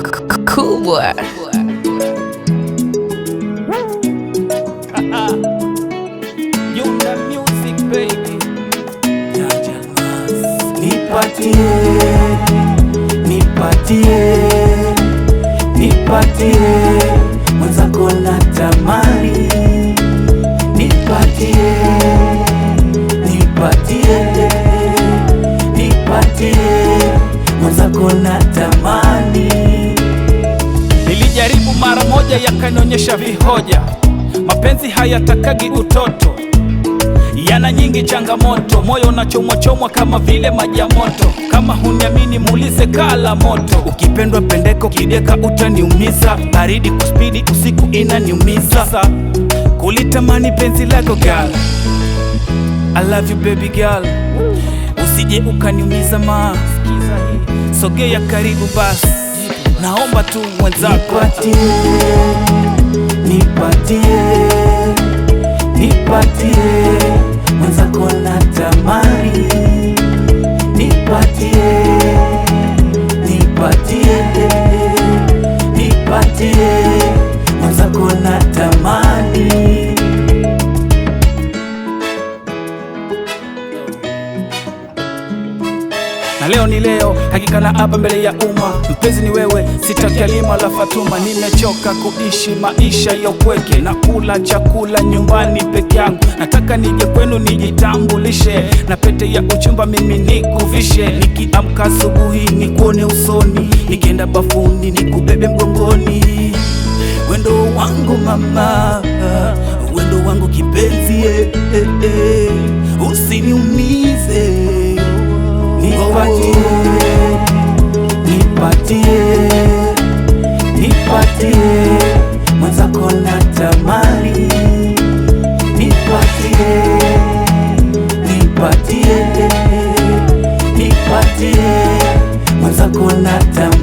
Cool boy. Music baby. Nipatie mwenzako natamani. Nipatie mwenzako natamani. Nilijaribu mara moja yakanionyesha vihoja. Mapenzi hayatakagi utoto, yana nyingi changamoto. Moyo unachomwa kama vile maji ya moto. Kama huniamini muulize Kala Moto. Ukipendwa pendeko, kideka utaniumiza. Baridi kuspidi usiku inaniumiza. Kulitamani penzi lako girl, I love you baby girl. Usije ukaniumiza ma, sogea karibu basi, naomba tu mwenzako. Nipatie mwenzako natamani. Nipatie mwenzako natamani. Na leo ni leo, hakika na hapa mbele ya umma. Mpenzi ni wewe, sitaki Halima la Fatuma. Nimechoka kuishi maisha ya upweke na kula chakula nyumbani peke yangu. Nataka nije kwenu nijitambulishe, na pete ya uchumba mimi nikuvishe. Nikiamka asubuhi nikuone usoni, nikienda bafuni nikubebe mgongoni. Wendo wangu mama, wendo wangu kipenzi, usiniumize. Nipatie mwenzako natamani. Nipatie mwenzako natamani.